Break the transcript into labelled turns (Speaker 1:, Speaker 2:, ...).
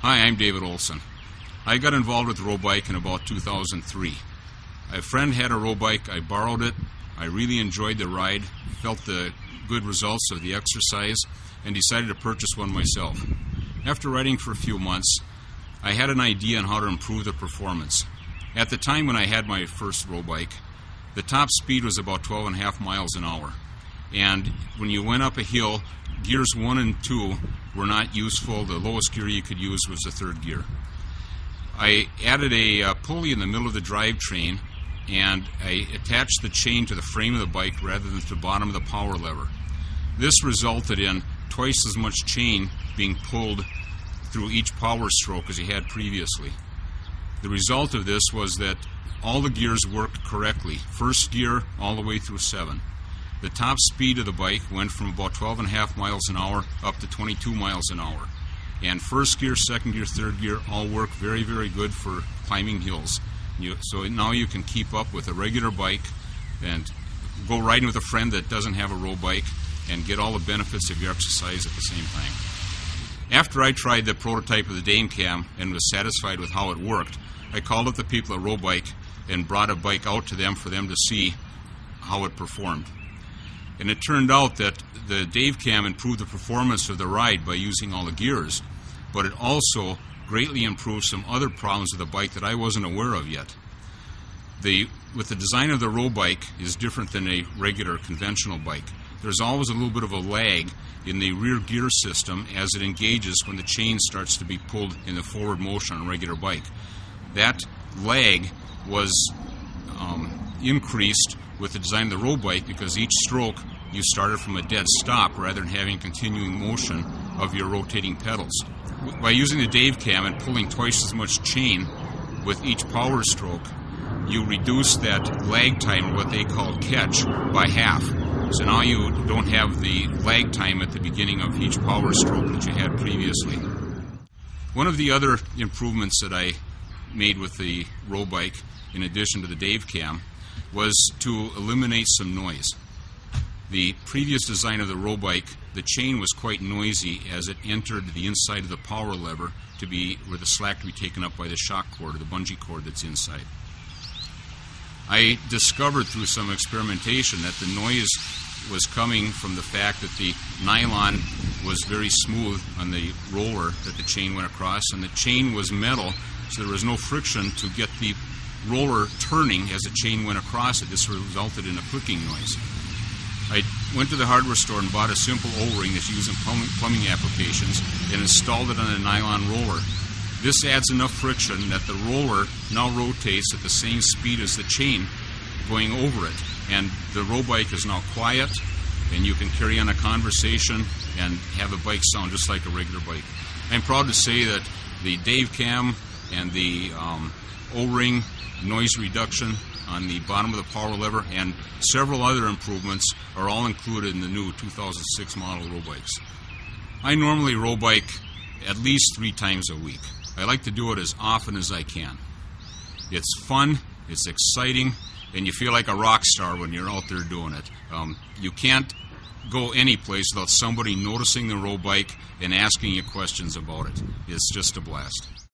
Speaker 1: Hi, I'm David Olson. I got involved with Rowbike in about 2003. A friend had a Rowbike, I borrowed it, I really enjoyed the ride, felt the good results of the exercise, and decided to purchase one myself. After riding for a few months, I had an idea on how to improve the performance. At the time when I had my first Rowbike, the top speed was about 12.5 miles an hour. And when you went up a hill, gears 1 and 2 were not useful. The lowest gear you could use was the third gear. I added a pulley in the middle of the drivetrain, and I attached the chain to the frame of the bike rather than to the bottom of the power lever. This resulted in twice as much chain being pulled through each power stroke as you had previously. The result of this was that all the gears worked correctly, first gear all the way through 7. The top speed of the bike went from about 12.5 miles an hour up to 22 miles an hour. And first gear, second gear, third gear all work very, very good for climbing hills. So now you can keep up with a regular bike and go riding with a friend that doesn't have a Rowbike and get all the benefits of your exercise at the same time. After I tried the prototype of the Dame Cam and was satisfied with how it worked, I called up the people at Rowbike and brought a bike out to them for them to see how it performed. And it turned out that the Dave Cam improved the performance of the ride by using all the gears, but it also greatly improved some other problems with the bike that I wasn't aware of yet. With the design of the Rowbike is different than a regular conventional bike. There's always a little bit of a lag in the rear gear system as it engages when the chain starts to be pulled in the forward motion on a regular bike. That lag was increased with the design of the Rowbike because each stroke you started from a dead stop rather than having continuing motion of your rotating pedals. By using the Dave Cam and pulling twice as much chain with each power stroke, you reduce that lag time, what they call catch, by half. So now you don't have the lag time at the beginning of each power stroke that you had previously. One of the other improvements that I made with the Rowbike, in addition to the Dave Cam, was to eliminate some noise. The previous design of the Rowbike, the chain was quite noisy as it entered the inside of the power lever to be where the slack to be taken up by the shock cord or the bungee cord that's inside. I discovered through some experimentation that the noise was coming from the fact that the nylon was very smooth on the roller that the chain went across, and the chain was metal, so there was no friction to get the roller turning as the chain went across it. This resulted in a clicking noise. I went to the hardware store and bought a simple O-ring that's used in plumbing applications and installed it on a nylon roller. This adds enough friction that the roller now rotates at the same speed as the chain going over it. And the Rowbike is now quiet, and you can carry on a conversation and have the bike sound just like a regular bike. I'm proud to say that the Dave Cam and the O-ring noise reduction on the bottom of the power lever and several other improvements are all included in the new 2006 model Rowbikes. I normally Rowbike at least 3 times a week. I like to do it as often as I can. It's fun, it's exciting, and you feel like a rock star when you're out there doing it. You can't go any place without somebody noticing the Rowbike and asking you questions about it. It's just a blast.